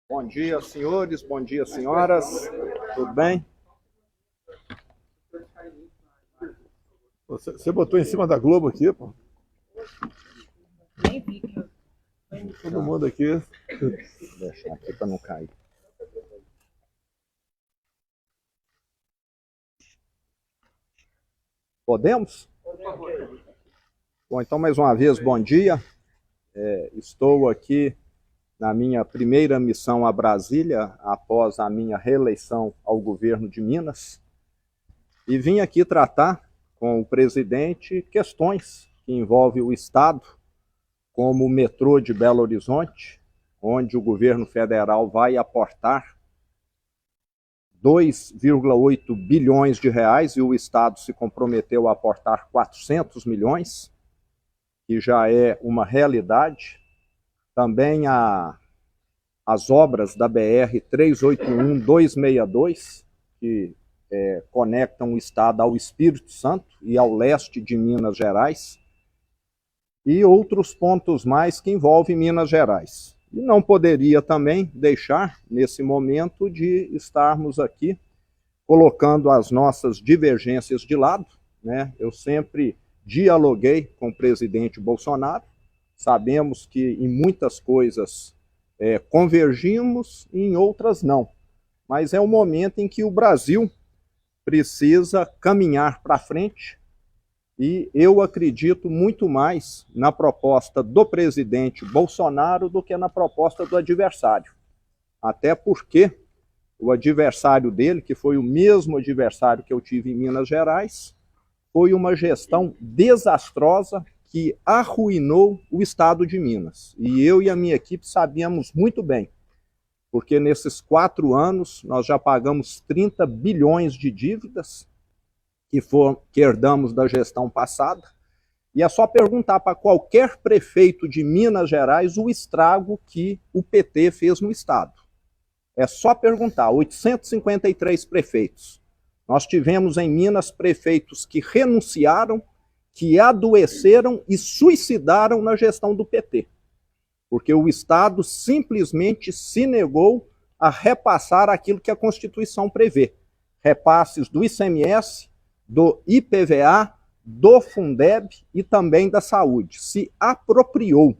Bom dia, senhores. Bom dia, senhoras. Tudo bem? Você botou em cima da Globo aqui, pô. Nem vi que eu... Todo mundo aqui. Vou deixar aqui para não cair. Podemos? Bom, então, mais uma vez, bom dia. Estou aqui na minha primeira missão a Brasília, após a minha reeleição ao governo de Minas, e vim aqui tratar com o presidente questões que envolvem o Estado, como o metrô de Belo Horizonte, onde o governo federal vai aportar 2,8 bilhões de reais e o Estado se comprometeu a aportar 400 milhões, que já é uma realidade. Também as obras da BR-381-262, que conectam o Estado ao Espírito Santo e ao leste de Minas Gerais, e outros pontos mais que envolvem Minas Gerais. E não poderia também deixar, nesse momento, de estarmos aqui colocando as nossas divergências de lado, né? Eu sempre dialoguei com o presidente Bolsonaro, sabemos que em muitas coisas convergimos e em outras não. Mas é um momento em que o Brasil precisa caminhar para frente, e eu acredito muito mais na proposta do presidente Bolsonaro do que na proposta do adversário. Até porque o adversário dele, que foi o mesmo adversário que eu tive em Minas Gerais, foi uma gestão desastrosa que arruinou o estado de Minas. E eu e a minha equipe sabíamos muito bem, porque nesses 4 anos nós já pagamos 30 bilhões de dívidas que herdamos da gestão passada, e é só perguntar para qualquer prefeito de Minas Gerais o estrago que o PT fez no estado. É só perguntar, 853 prefeitos. Nós tivemos em Minas prefeitos que renunciaram, que adoeceram e suicidaram na gestão do PT, porque o Estado simplesmente se negou a repassar aquilo que a Constituição prevê. Repasses do ICMS, do IPVA, do Fundeb e também da saúde. Se apropriou.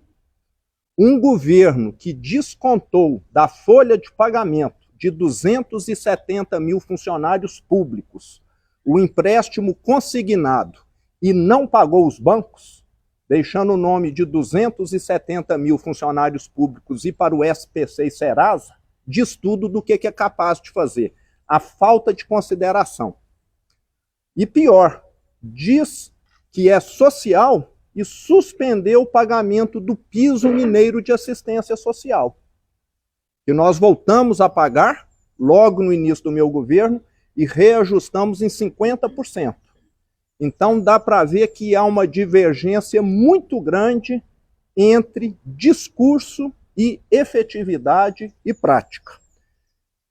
Um governo que descontou da folha de pagamento de 270 mil funcionários públicos o empréstimo consignado e não pagou os bancos, deixando o nome de 270 mil funcionários públicos ir para o SPC e Serasa, diz tudo do que é capaz de fazer. A falta de consideração. E pior, diz que é social e suspendeu o pagamento do piso mineiro de assistência social, que nós voltamos a pagar logo no início do meu governo e reajustamos em 50%. Então dá para ver que há uma divergência muito grande entre discurso e efetividade e prática.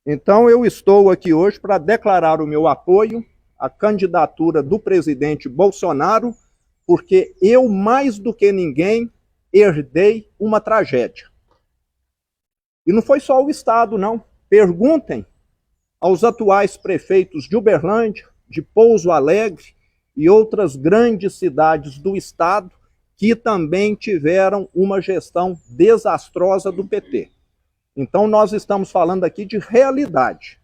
Então eu estou aqui hoje para declarar o meu apoio à candidatura do presidente Bolsonaro, porque eu, mais do que ninguém, herdei uma tragédia. E não foi só o Estado, não. Perguntem aos atuais prefeitos de Uberlândia, de Pouso Alegre e outras grandes cidades do Estado que também tiveram uma gestão desastrosa do PT. Então nós estamos falando aqui de realidade.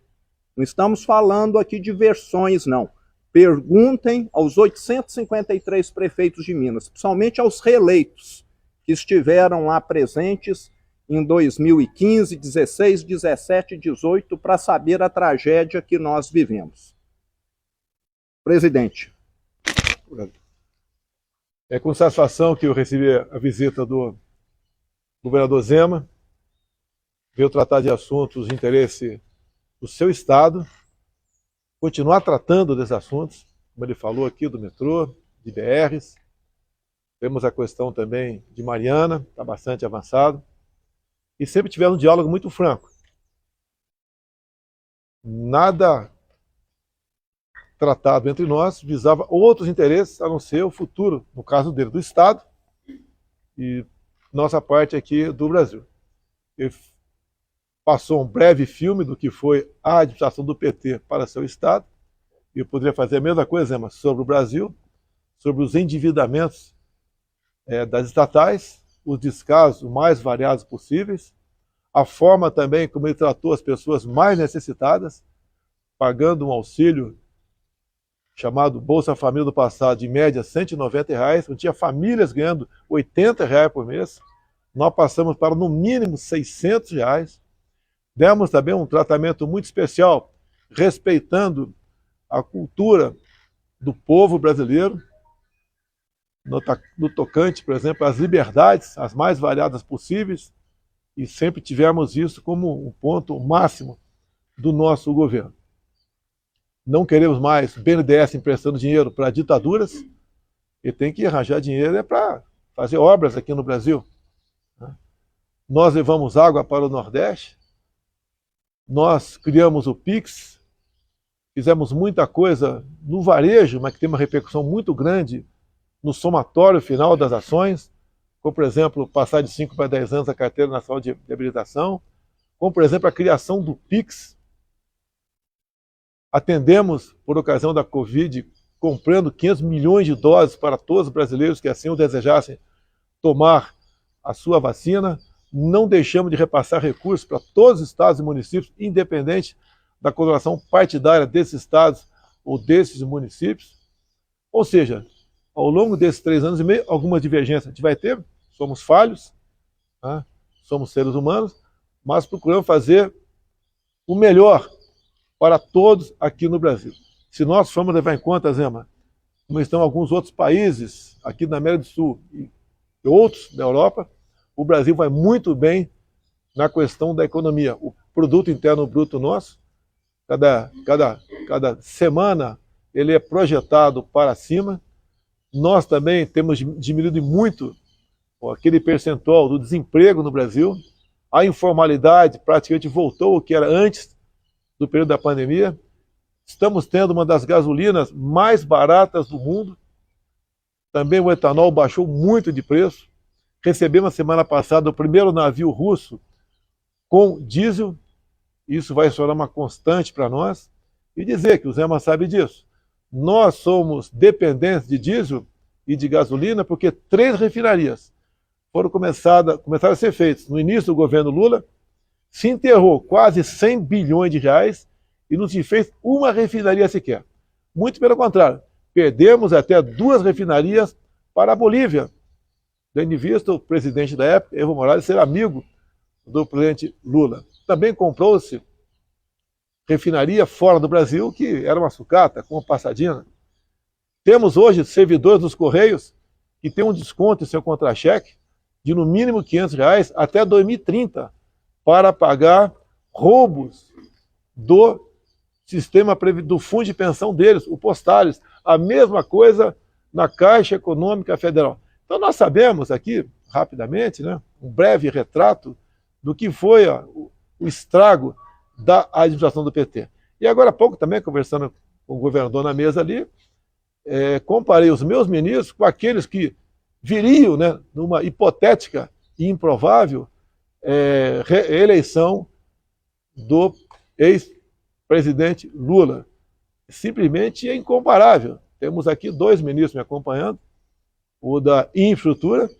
Não estamos falando aqui de versões, não. Perguntem aos 853 prefeitos de Minas, principalmente aos reeleitos, que estiveram lá presentes em 2015, 16, 17 e 18, para saber a tragédia que nós vivemos. Presidente. É com satisfação que eu recebi a visita do governador Zema, veio tratar de assuntos de interesse do seu estado, continuar tratando desses assuntos, como ele falou aqui, do metrô, de BRs. Temos a questão também de Mariana, está bastante avançado. E sempre tiveram um diálogo muito franco. Nada tratado entre nós visava outros interesses a não ser o futuro, no caso dele, do Estado e nossa parte aqui do Brasil. Ele passou um breve filme do que foi a administração do PT para seu Estado, e eu poderia fazer a mesma coisa, mas sobre o Brasil, sobre os endividamentos das estatais, os descasos mais variados possíveis, a forma também como ele tratou as pessoas mais necessitadas, pagando um auxílio chamado Bolsa Família do passado, de média R$190, onde tinha famílias ganhando R$80 por mês. Nós passamos para, no mínimo, R$600. Demos também um tratamento muito especial, respeitando a cultura do povo brasileiro, no tocante, por exemplo, às liberdades, as mais variadas possíveis, e sempre tivemos isso como um ponto máximo do nosso governo. Não queremos mais BNDES emprestando dinheiro para ditaduras, e tem que arranjar dinheiro para fazer obras aqui no Brasil. Nós levamos água para o Nordeste, nós criamos o PIX, fizemos muita coisa no varejo, mas que tem uma repercussão muito grande no somatório final das ações, como, por exemplo, passar de 5 para 10 anos a Carteira Nacional de Habilitação, como, por exemplo, a criação do PIX. Atendemos, por ocasião da Covid, comprando 500 milhões de doses para todos os brasileiros que assim o desejassem tomar a sua vacina. Não deixamos de repassar recursos para todos os estados e municípios, independente da coloração partidária desses estados ou desses municípios. Ou seja, ao longo desses 3 anos e meio, alguma divergência a gente vai ter, somos falhos, né? Somos seres humanos, mas procuramos fazer o melhor para todos aqui no Brasil. Se nós formos levar em conta, Zema, como estão alguns outros países aqui na América do Sul e outros da Europa, o Brasil vai muito bem na questão da economia. O produto interno bruto nosso, cada semana, ele é projetado para cima. Nós também temos diminuído muito aquele percentual do desemprego no Brasil. A informalidade praticamente voltou ao que era antes do período da pandemia. Estamos tendo uma das gasolinas mais baratas do mundo. Também o etanol baixou muito de preço. Recebemos na semana passada o primeiro navio russo com diesel. Isso vai se tornar uma constante para nós. E dizer que o Zema sabe disso. Nós somos dependentes de diesel e de gasolina porque 3 refinarias começaram a ser feitas. No início do governo Lula, se enterrou quase 100 bilhões de reais e não se fez uma refinaria sequer. Muito pelo contrário, perdemos até 2 refinarias para a Bolívia, tendo em vista o presidente da época, Evo Morales, ser amigo do presidente Lula. Também comprou-se refinaria fora do Brasil, que era uma sucata, com uma passadina. Temos hoje servidores dos Correios que têm um desconto em seu contra-cheque de no mínimo R$500 até 2030 para pagar roubos do sistema do fundo de pensão deles, o Postales. A mesma coisa na Caixa Econômica Federal. Então nós sabemos aqui, rapidamente, né, um breve retrato do que foi o estrago da administração do PT. E agora há pouco também, conversando com o governador na mesa ali, comparei os meus ministros com aqueles que viriam, né, numa hipotética e improvável eleição do ex-presidente Lula. Simplesmente é incomparável. Temos aqui 2 ministros me acompanhando, o da infraestrutura,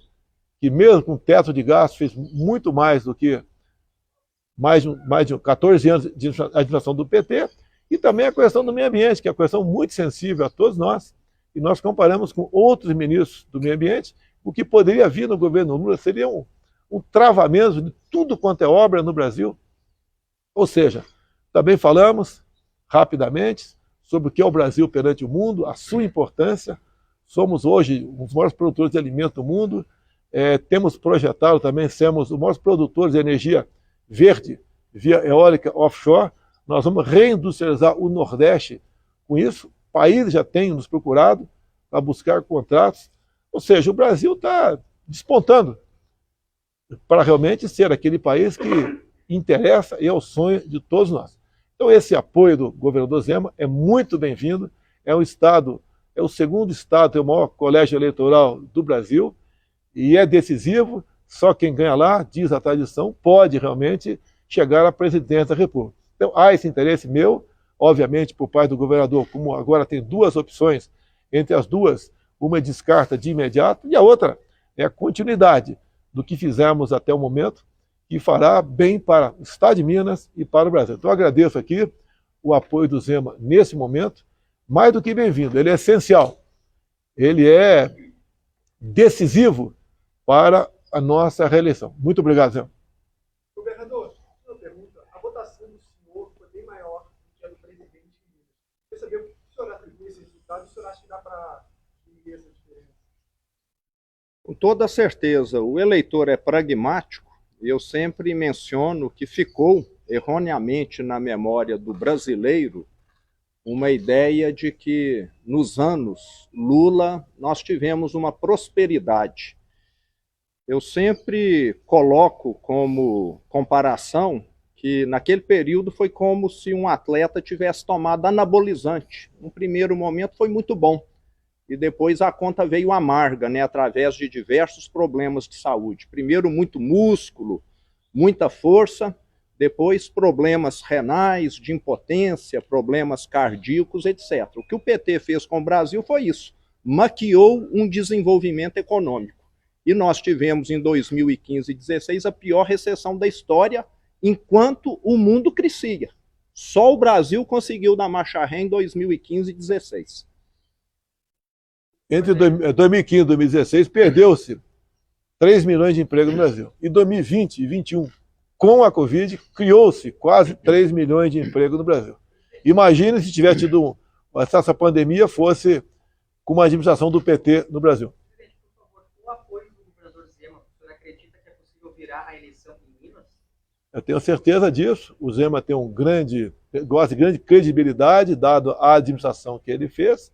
que mesmo com teto de gastos fez muito mais do que mais de 14 anos de administração do PT, e também a questão do meio ambiente, que é uma questão muito sensível a todos nós, e nós comparamos com outros ministros do meio ambiente. O que poderia vir no governo Lula seria um travamento de tudo quanto é obra no Brasil. Ou seja, também falamos rapidamente sobre o que é o Brasil perante o mundo, a sua importância. Somos hoje um dos maiores produtores de alimentos do mundo, temos projetado também, sermos os maiores produtores de energia verde via eólica offshore. Nós vamos reindustrializar o Nordeste com isso. Países já têm nos procurado para buscar contratos. Ou seja, o Brasil está despontando para realmente ser aquele país que interessa e é o sonho de todos nós. Então esse apoio do governador Zema é muito bem-vindo. é um estado, é o segundo estado, tem o maior colégio eleitoral do Brasil, e é decisivo, só quem ganha lá, diz a tradição, pode realmente chegar à presidência da República. Então há esse interesse meu, obviamente por parte do governador, como agora tem duas opções, entre as duas, uma descarta de imediato e a outra é a continuidade do que fizemos até o momento, que fará bem para o Estado de Minas e para o Brasil. Então eu agradeço aqui o apoio do Zema nesse momento, mais do que bem-vindo, ele é essencial, ele é decisivo para a nossa reeleição. Muito obrigado, Zema. Governador, uma pergunta. A votação do senhor foi bem maior do que a do presidente. Quer saber o que o senhor atribui esse resultado e o senhor acha que dá para diminuir essa diferença? Com toda certeza, o eleitor é pragmático. Eu sempre menciono que ficou erroneamente na memória do brasileiro uma ideia de que nos anos Lula nós tivemos uma prosperidade. Eu sempre coloco como comparação que naquele período foi como se um atleta tivesse tomado anabolizante. No primeiro momento foi muito bom, e depois a conta veio amarga, né, através de diversos problemas de saúde. Primeiro muito músculo, muita força, depois problemas renais, de impotência, problemas cardíacos, etc. O que o PT fez com o Brasil foi isso, maquiou um desenvolvimento econômico. E nós tivemos em 2015 e 2016 a pior recessão da história, enquanto o mundo crescia. Só o Brasil conseguiu dar marcha ré em 2015 e 2016. Entre 2015 e 2016, perdeu-se 3 milhões de empregos no Brasil. Em 2020 e 2021, com a Covid, criou-se quase 3 milhões de empregos no Brasil. Imagine se tivesse tido essa pandemia fosse com uma administração do PT no Brasil. Por favor, o apoio do governador Zema, o senhor acredita que é possível virar a eleição em Minas? Eu tenho certeza disso. O Zema tem gosta de grande credibilidade, dado a administração que ele fez.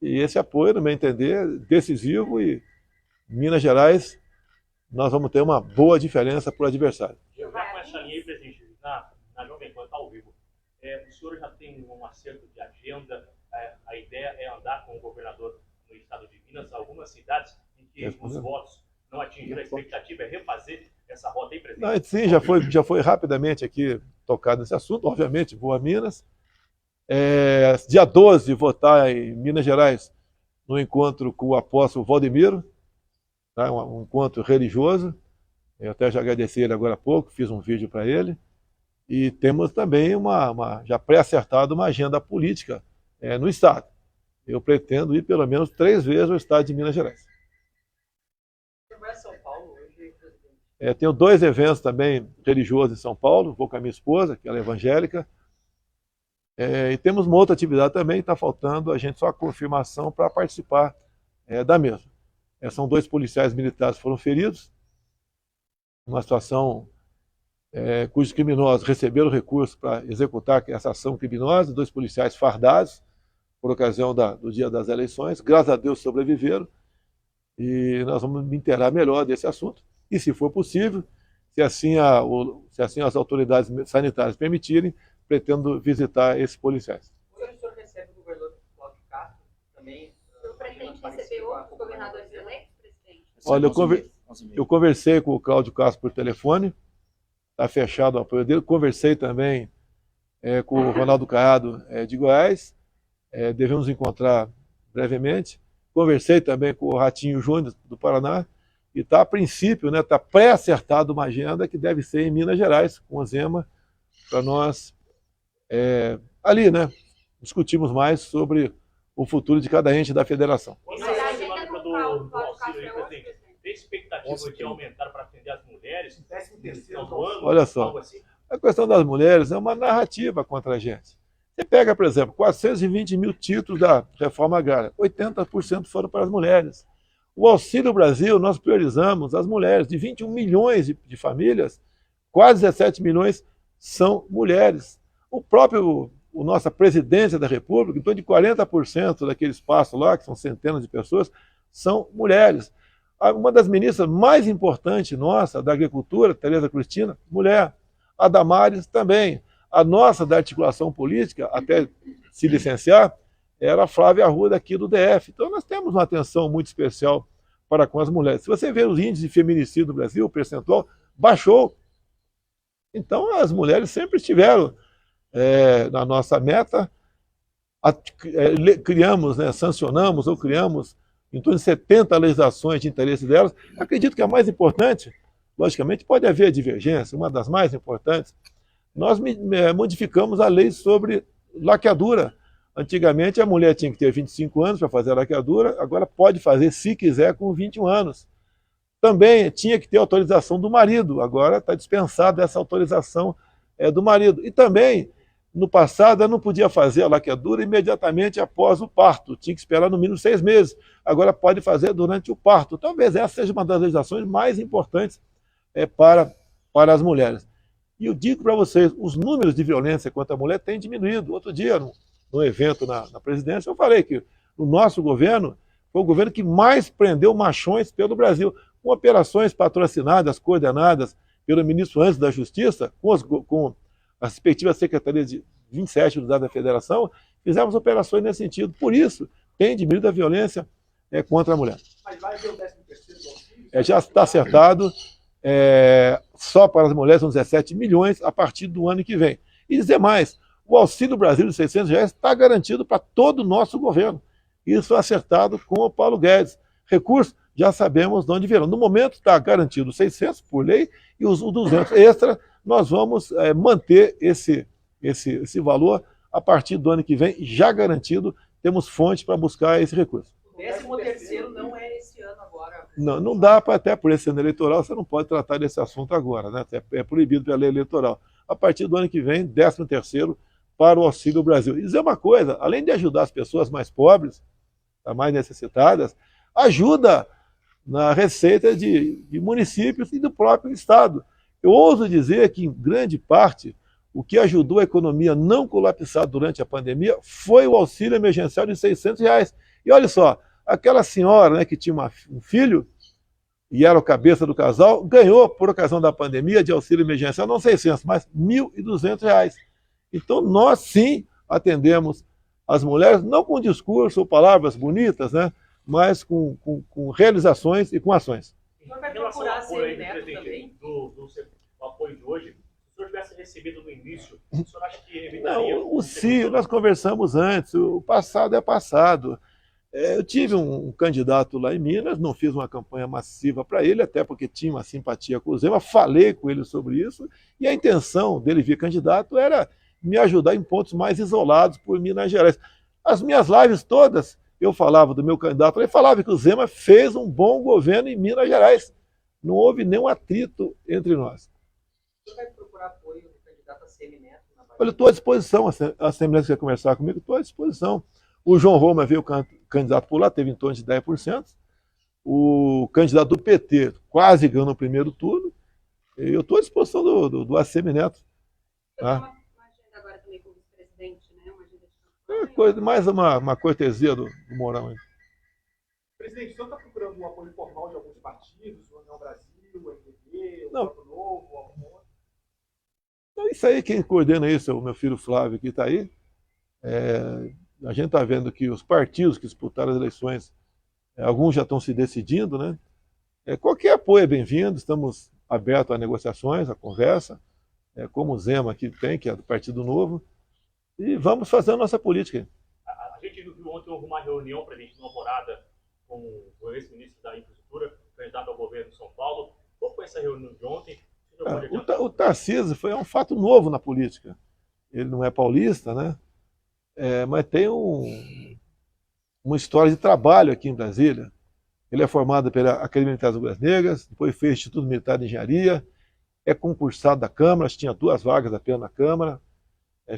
E esse apoio, no meu entender, é decisivo, e Minas Gerais nós vamos ter uma boa diferença para o adversário. Já com essa linha aí, presidente, na Jovem Pan, ao vivo, o senhor já tem um acerto de agenda, a ideia é andar com o governador no estado de Minas, algumas cidades em que os votos não atingiram a expectativa, é refazer essa rota aí, presidente? Não, sim, já foi rapidamente aqui tocado nesse assunto, obviamente, vou a Minas. Dia 12, votar em Minas Gerais, no encontro com o apóstolo Valdemiro, tá? Um encontro religioso. Eu até já agradeci ele agora há pouco, fiz um vídeo para ele. E temos também já pré-acertado uma agenda política no Estado. Eu pretendo ir pelo menos 3 vezes ao Estado de Minas Gerais. Você vai a São Paulo hoje, presidente? Tenho 2 eventos também religiosos em São Paulo, vou com a minha esposa, que ela é evangélica. E temos uma outra atividade também, está faltando a gente só a confirmação para participar da mesma. São 2 policiais militares que foram feridos, uma situação cujos criminosos receberam recurso para executar essa ação criminosa, 2 policiais fardados, por ocasião do dia das eleições, graças a Deus sobreviveram, e nós vamos me inteirar melhor desse assunto, e se for possível, se assim as autoridades sanitárias permitirem, pretendo visitar esses policiais. Hoje o senhor recebe o governador Cláudio Castro também? O senhor pretende receber outros governadores eleitos, presidente? Olha, eu conversei com o Cláudio Castro por telefone, está fechado o apoio dele. Conversei também com o Ronaldo Caiado de Goiás, devemos encontrar brevemente. Conversei também com o Ratinho Júnior do Paraná, e está a princípio, está pré-acertada uma agenda que deve ser em Minas Gerais, com o Zema, para nós ali, discutimos mais sobre o futuro de cada ente da federação. Mas a agenda do auxílio aí, presidente, tem expectativa de aumentar para atender as mulheres? Olha só, a questão das mulheres é uma narrativa contra a gente. Você pega, por exemplo, 420 mil títulos da reforma agrária, 80% foram para as mulheres. O Auxílio Brasil, nós priorizamos as mulheres, de 21 milhões de famílias, quase 17 milhões são mulheres. A nossa presidência da República, em torno de 40% daquele espaço lá, que são centenas de pessoas, são mulheres. Uma das ministras mais importantes nossa, da Agricultura, Tereza Cristina, mulher. A Damares também. A nossa da articulação política, até se licenciar, era a Flávia Arruda aqui do DF. Então nós temos uma atenção muito especial para com as mulheres. Se você ver os índices de feminicídio no Brasil, o percentual baixou. Então as mulheres sempre estiveram na nossa meta. Criamos, né, sancionamos ou criamos em torno de 70 legislações de interesse delas. Acredito que a mais importante, logicamente, pode haver divergência, uma das mais importantes, nós modificamos a lei sobre laqueadura. Antigamente a mulher tinha que ter 25 anos para fazer a laqueadura, agora pode fazer, se quiser, com 21 anos. Também tinha que ter autorização do marido, agora está dispensada essa autorização do marido. E também, no passado, ela não podia fazer a laqueadura imediatamente após o parto, tinha que esperar no mínimo 6 meses. Agora pode fazer durante o parto. Talvez essa seja uma das legislações mais importantes para as mulheres. E eu digo para vocês, os números de violência contra a mulher têm diminuído. Outro dia, num evento na presidência, eu falei que o nosso governo foi o governo que mais prendeu machões pelo Brasil, com operações patrocinadas, coordenadas pelo ministro antes da Justiça, com as respectivas secretarias de 27 unidades da Federação, fizemos operações nesse sentido. Por isso, tem diminuído a violência contra a mulher. Mas vai haver o 13º auxílio? Já está acertado, só para as mulheres são 17 milhões a partir do ano que vem. E dizer mais, o Auxílio Brasil de R$600 está garantido para todo o nosso governo. Isso é acertado com o Paulo Guedes. Recursos, já sabemos de onde virão. No momento está garantido 600 por lei e os 200 extra, nós vamos manter esse valor a partir do ano que vem, já garantido, temos fonte para buscar esse recurso. O 13º não é esse ano agora. Não dá, até por esse ano eleitoral, você não pode tratar desse assunto agora, né? É proibido pela lei eleitoral. A partir do ano que vem, 13º para o Auxílio Brasil. E dizer uma coisa, além de ajudar as pessoas mais pobres, as mais necessitadas, ajuda na receita de municípios e do próprio Estado. Eu ouso dizer que, em grande parte, o que ajudou a economia a não colapsar durante a pandemia foi o auxílio emergencial de R$600. E olha só, aquela senhora, né, que tinha um filho e era o cabeça do casal, ganhou, por ocasião da pandemia, de auxílio emergencial, não 600, mas R$1.200. Então, nós sim atendemos as mulheres, não com discurso ou palavras bonitas, né, mas com realizações e com ações. O senhor vai Em relação ao procurar apoio aí, semineto presidente, também? do apoio de hoje, se o senhor tivesse recebido no início, o senhor acha que evitaria... Não, o Ciro, nós conversamos antes, o passado é passado. Eu tive um candidato lá em Minas, não fiz uma campanha massiva para ele, até porque tinha uma simpatia com o Zema, falei com ele sobre isso, e a intenção dele vir candidato era me ajudar em pontos mais isolados por Minas Gerais. As minhas lives todas, eu falava do meu candidato, ele falava que o Zema fez um bom governo em Minas Gerais. Não houve nenhum atrito entre nós. O senhor vai procurar apoio do candidato a semineto? Olha, eu estou à disposição, a Assembleia quer conversar comigo, estou à disposição. O João Roma veio candidato por lá, teve em torno de 10%. O candidato do PT quase ganhou no primeiro turno. Eu estou à disposição do ACM Neto. Tá? Uma agenda agora também com o vice-presidente, né? Uma agenda de campanha. Mais uma cortesia do Mourão. Presidente, o senhor está procurando um apoio formal de alguns partidos, o União Brasil, o MDB, o Não. Voto Novo, algum outro? Então, isso aí, quem coordena isso é o meu filho Flávio, que está aí. A gente está vendo que os partidos que disputaram as eleições, alguns já estão se decidindo, né? Qualquer apoio é bem-vindo, estamos abertos a negociações, a conversa, como o Zema aqui tem, que é do Partido Novo, e vamos fazer a nossa política. A gente viu que ontem houve uma reunião, presidente, no Alvorada, com o ex-ministro da Infraestrutura, candidato ao governo de São Paulo. Qual foi essa reunião de ontem? O Tarcísio foi um fato novo na política. Ele não é paulista, né? Mas tem uma história de trabalho aqui em Brasília. Ele é formado pela Academia Militar das Agulhas Negras, depois fez Instituto Militar de Engenharia, é concursado da Câmara, tinha 2 vagas apenas na Câmara,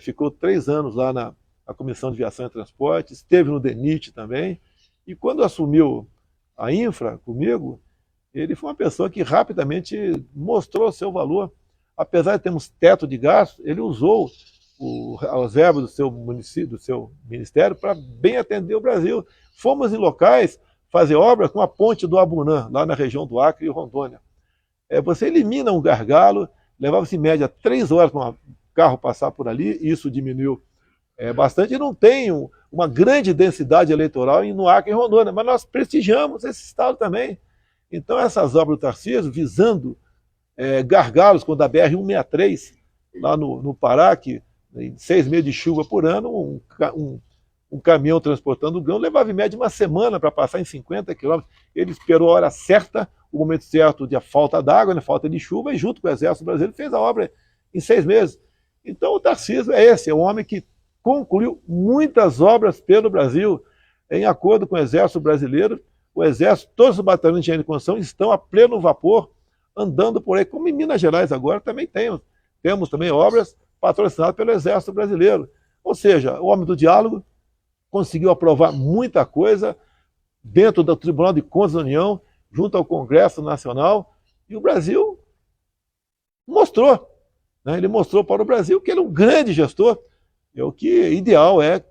ficou 3 anos lá na Comissão de Viação e Transporte, esteve no DENIT também, e quando assumiu a Infra comigo, ele foi uma pessoa que rapidamente mostrou seu valor. Apesar de termos teto de gastos, ele usou as verbas do seu município, do seu ministério, para bem atender o Brasil. Fomos em locais fazer obras com a ponte do Abunã, lá na região do Acre e Rondônia. Você elimina um gargalo, levava-se em média 3 horas para um carro passar por ali, isso diminuiu bastante, e não tem uma grande densidade eleitoral no Acre e Rondônia, mas nós prestigiamos esse estado também. Então essas obras do Tarcísio, visando gargalos, quando a BR-163, lá no Pará, que em 6 meses de chuva por ano, um caminhão transportando grão levava em média uma semana para passar em 50 quilômetros. Ele esperou a hora certa, o momento certo de falta d'água, né, falta de chuva, e junto com o Exército Brasileiro fez a obra em 6 meses. Então o Tarcísio é um homem que concluiu muitas obras pelo Brasil, em acordo com o Exército Brasileiro. O Exército, todos os batalhões de engenharia de construção estão a pleno vapor, andando por aí, como em Minas Gerais agora também temos também obras patrocinadas pelo Exército Brasileiro. Ou seja, o homem do diálogo conseguiu aprovar muita coisa dentro do Tribunal de Contas da União, junto ao Congresso Nacional, e o Brasil mostrou, né? Ele mostrou para o Brasil que ele é um grande gestor, o que ideal é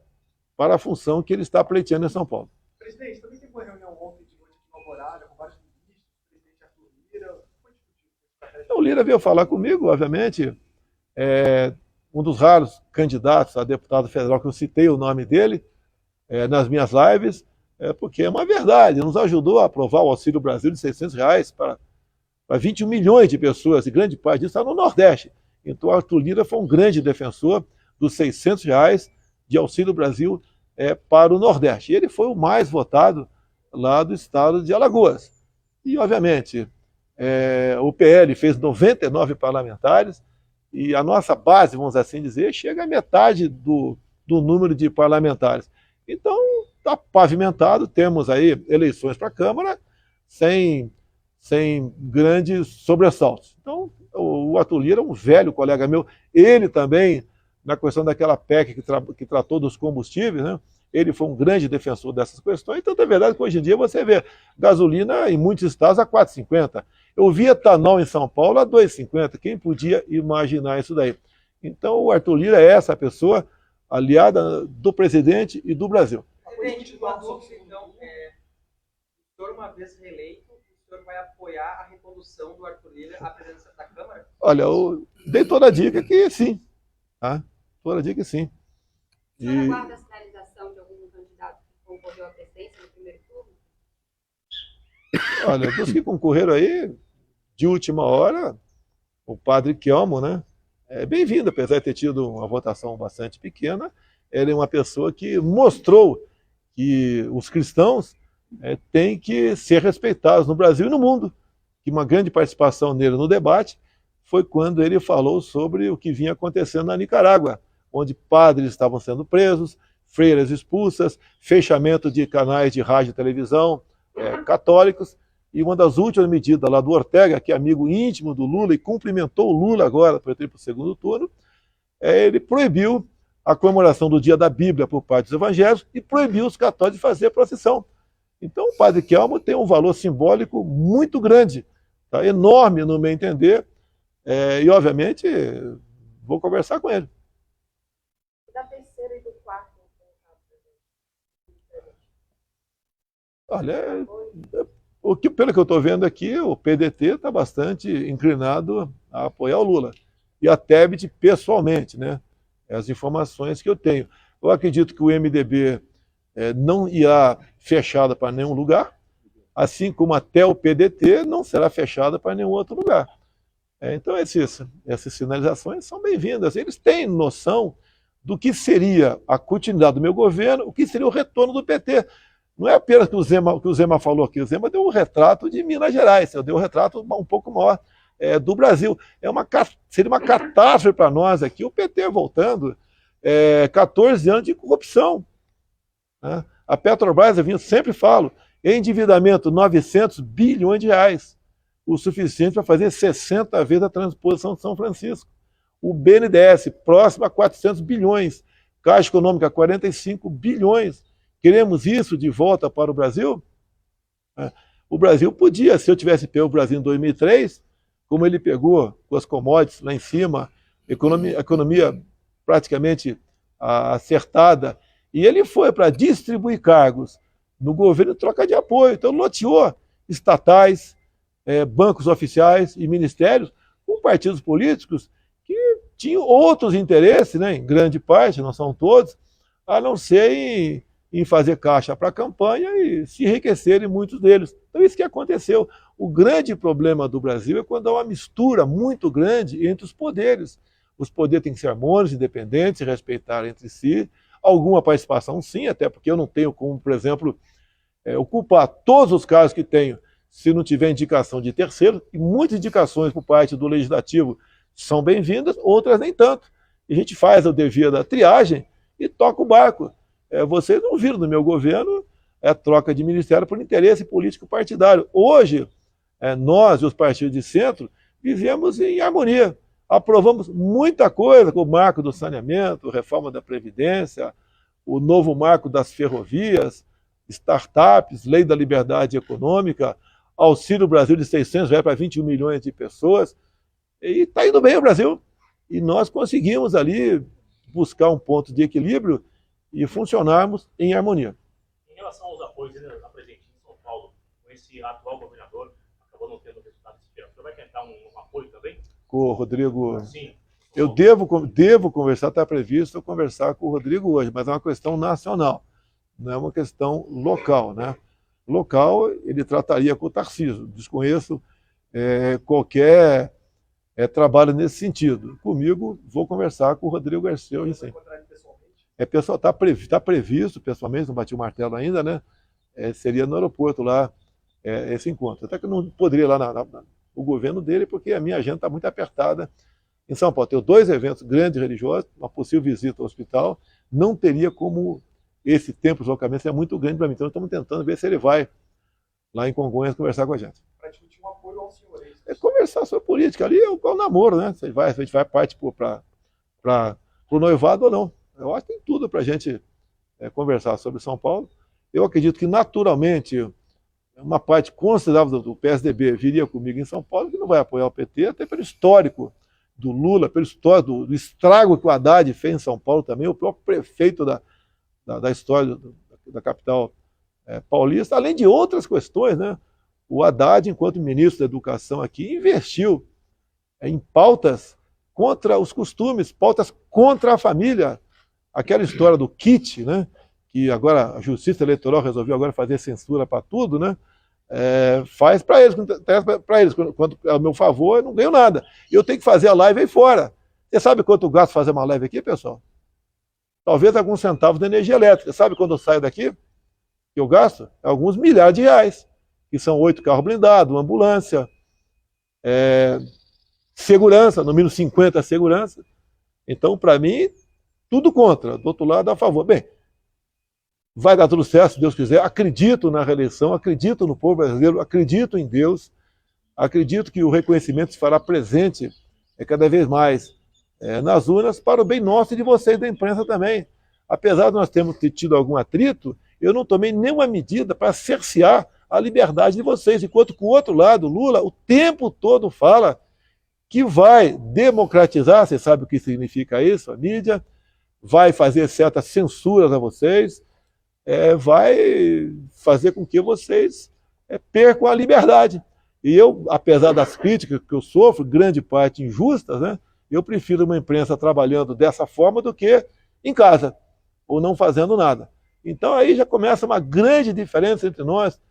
para a função que ele está pleiteando em São Paulo. Presidente, também teve uma reunião ontem de noite aqui em Alvorada, com vários ministros, o presidente Arthur Lira. Foi discutido. O Lira veio falar comigo, obviamente, um dos raros candidatos a deputado federal que eu citei o nome dele nas minhas lives, porque é uma verdade, nos ajudou a aprovar o Auxílio Brasil de R$600 para 21 milhões de pessoas, e grande parte disso está no Nordeste. Então, Arthur Lira foi um grande defensor dos R$600 de Auxílio Brasil para o Nordeste. E ele foi o mais votado lá do estado de Alagoas. E, obviamente, o PL fez 99 parlamentares, e a nossa base, vamos assim dizer, chega à metade do número de parlamentares. Então, está pavimentado, temos aí eleições para a Câmara sem grandes sobressaltos. Então, o Arthur Lira é um velho colega meu, ele também, na questão daquela PEC que tratou dos combustíveis, né? Ele foi um grande defensor dessas questões. Então, é verdade que hoje em dia você vê gasolina em muitos estados a R$ 4,50. Eu vi etanol em São Paulo a R$ 2,50. Quem podia imaginar isso daí? Então, o Arthur Lira é essa pessoa aliada do presidente e do Brasil. Presidente, uma dúvida, então, o senhor, uma vez reeleito, o senhor vai apoiar a recondução do Arthur Lira à presidência da Câmara? Olha, eu dei toda a dica que sim. Tá? Toda a dica que sim. O senhor aguarda a sinalização de algum candidato que concorreu à presidência no primeiro turno? Olha, dos que concorreram aí, de última hora, o padre Kelmo, né? É bem-vindo, apesar de ter tido uma votação bastante pequena. Ele é uma pessoa que mostrou que os cristãos têm que ser respeitados no Brasil e no mundo. Que uma grande participação nele no debate foi quando ele falou sobre o que vinha acontecendo na Nicarágua, onde padres estavam sendo presos, freiras expulsas, fechamento de canais de rádio e televisão católicos. E uma das últimas medidas lá do Ortega, que é amigo íntimo do Lula e cumprimentou o Lula agora para ir para o segundo turno, ele proibiu a comemoração do Dia da Bíblia por parte dos evangélicos e proibiu os católicos de fazer procissão. Então o padre Kelmo tem um valor simbólico muito grande, tá? Enorme no meu entender, e obviamente vou conversar com ele. Da terceira e do quarto. Olha, pelo que eu estou vendo aqui, o PDT está bastante inclinado a apoiar o Lula. E a Tebet pessoalmente, né? As informações que eu tenho. Eu acredito que o MDB não irá fechada para nenhum lugar, assim como até o PDT não será fechada para nenhum outro lugar. Então essas sinalizações são bem-vindas. Eles têm noção do que seria a continuidade do meu governo, o que seria o retorno do PT. Não é apenas que o Zema falou aqui, o Zema deu um retrato de Minas Gerais, deu um retrato um pouco maior do Brasil. Seria uma catástrofe para nós aqui, o PT voltando, 14 anos de corrupção. Né? A Petrobras, eu sempre falo, endividamento 900 bilhões de reais, o suficiente para fazer 60 vezes a transposição de São Francisco. O BNDES, próximo a 400 bilhões, Caixa Econômica, 45 bilhões. Queremos isso de volta para o Brasil? O Brasil podia, se eu tivesse pego o Brasil em 2003, como ele pegou com as commodities lá em cima, economia praticamente acertada, e ele foi para distribuir cargos no governo em troca de apoio. Então loteou estatais, bancos oficiais e ministérios com partidos políticos que tinham outros interesses, né, em grande parte, não são todos, a não ser em fazer caixa para a campanha e se enriquecerem muitos deles. Então isso que aconteceu. O grande problema do Brasil é quando há uma mistura muito grande entre os poderes. Os poderes têm que ser harmônicos, independentes, se respeitar entre si. Alguma participação sim, até porque eu não tenho como, por exemplo, ocupar todos os cargos que tenho se não tiver indicação de terceiro, e muitas indicações por parte do Legislativo são bem-vindas, outras nem tanto. E a gente faz o dever da triagem e toca o barco. Vocês não viram no meu governo troca de ministério por interesse político partidário. Hoje, nós e os partidos de centro vivemos em harmonia. Aprovamos muita coisa, com o marco do saneamento, reforma da Previdência, o novo marco das ferrovias, startups, lei da liberdade econômica, Auxílio Brasil de R$600 para 21 milhões de pessoas. E está indo bem o Brasil. E nós conseguimos ali buscar um ponto de equilíbrio e funcionarmos em harmonia. Em relação aos apoios na presidente de São Paulo, com esse atual governador, acabou não tendo resultado esperado. Você vai tentar um apoio também? Com o Rodrigo... Sim. Eu devo conversar, está previsto eu conversar com o Rodrigo hoje, mas é uma questão nacional, não é uma questão local, né? Local, ele trataria com o Tarcísio. Desconheço qualquer trabalho nesse sentido. Comigo, vou conversar com o Rodrigo Garcia hoje sim. Está previsto pessoalmente, não bati o martelo ainda, né? Seria no aeroporto lá esse encontro. Até que eu não poderia ir lá no governo dele, porque a minha agenda está muito apertada. Em São Paulo, tenho 2 eventos grandes religiosos, uma possível visita ao hospital, não teria como esse tempo de deslocamento é muito grande para mim. Então, estamos tentando ver se ele vai lá em Congonhas conversar com a gente. Para discutir um apoio ao senhor. Conversar sobre política. Ali é o namoro, né? Se a gente vai parte para o noivado ou não. Eu acho que tem tudo para a gente conversar sobre São Paulo. Eu acredito que, naturalmente, uma parte considerável do PSDB viria comigo em São Paulo, que não vai apoiar o PT, até pelo histórico do Lula, pelo histórico do estrago que o Haddad fez em São Paulo também, o próprio prefeito da história da capital paulista, além de outras questões, né? O Haddad, enquanto ministro da Educação aqui, investiu em pautas contra os costumes, pautas contra a família. Aquela história do kit, né? Que agora a Justiça Eleitoral resolveu agora fazer censura para tudo, né? Faz para eles, quando é ao meu favor, eu não ganho nada. Eu tenho que fazer a live aí fora. Você sabe quanto eu gasto fazer uma live aqui, pessoal? Talvez alguns centavos da energia elétrica. Sabe quando eu saio daqui? Que eu gasto? Alguns milhares de reais. Que são 8 carros blindados, uma ambulância, segurança, no mínimo 50 segurança. Então, para mim, tudo contra. Do outro lado, a favor. Bem, vai dar tudo certo, se Deus quiser. Acredito na reeleição, acredito no povo brasileiro, acredito em Deus, acredito que o reconhecimento se fará presente cada vez mais nas urnas para o bem nosso e de vocês da imprensa também. Apesar de nós termos tido algum atrito, eu não tomei nenhuma medida para cercear a liberdade de vocês, enquanto que o outro lado, Lula, o tempo todo fala que vai democratizar, você sabe o que significa isso, a mídia, vai fazer certas censuras a vocês, vai fazer com que vocês percam a liberdade. E eu, apesar das críticas que eu sofro, grande parte injustas, né, eu prefiro uma imprensa trabalhando dessa forma do que em casa, ou não fazendo nada. Então aí já começa uma grande diferença entre nós.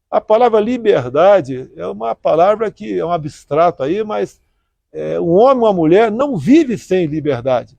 A palavra liberdade é uma palavra que é um abstrato aí, mas um homem ou uma mulher não vive sem liberdade.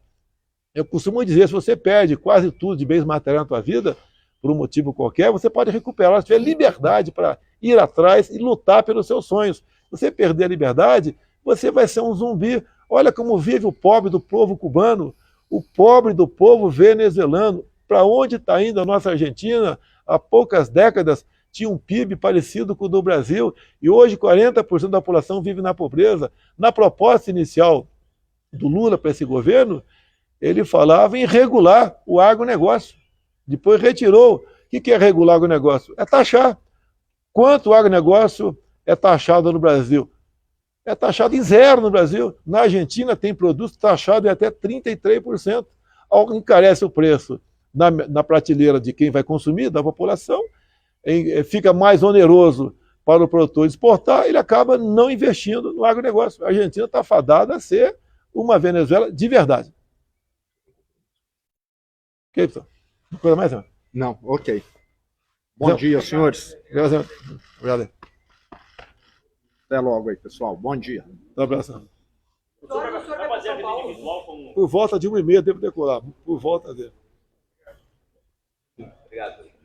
Eu costumo dizer, se você perde quase tudo de bens materiais na tua vida, por um motivo qualquer, você pode recuperar, se tiver liberdade para ir atrás e lutar pelos seus sonhos. Se você perder a liberdade, você vai ser um zumbi. Olha como vive o pobre do povo cubano, o pobre do povo venezuelano. Para onde está indo a nossa Argentina? Há poucas décadas tinha um PIB parecido com o do Brasil e hoje 40% da população vive na pobreza. Na proposta inicial do Lula para esse governo, ele falava em regular o agronegócio. Depois retirou. O que é regular o agronegócio? É taxar. Quanto o agronegócio é taxado no Brasil? É taxado em 0 no Brasil. Na Argentina tem produtos taxados em até 33%. Algo encarece o preço na prateleira de quem vai consumir, da população, fica mais oneroso para o produtor exportar, ele acaba não investindo no agronegócio. A Argentina está fadada a ser uma Venezuela de verdade. Ok, pessoal? Coisa mais, Zema? Não, ok. Bom dia, senhores. Obrigado, Zema. Obrigado. Até logo aí, pessoal. Bom dia. Um abraço. O senhor vai fazer a vida individual com... Por volta de 1h30 devo decorar. Por volta dele. Obrigado.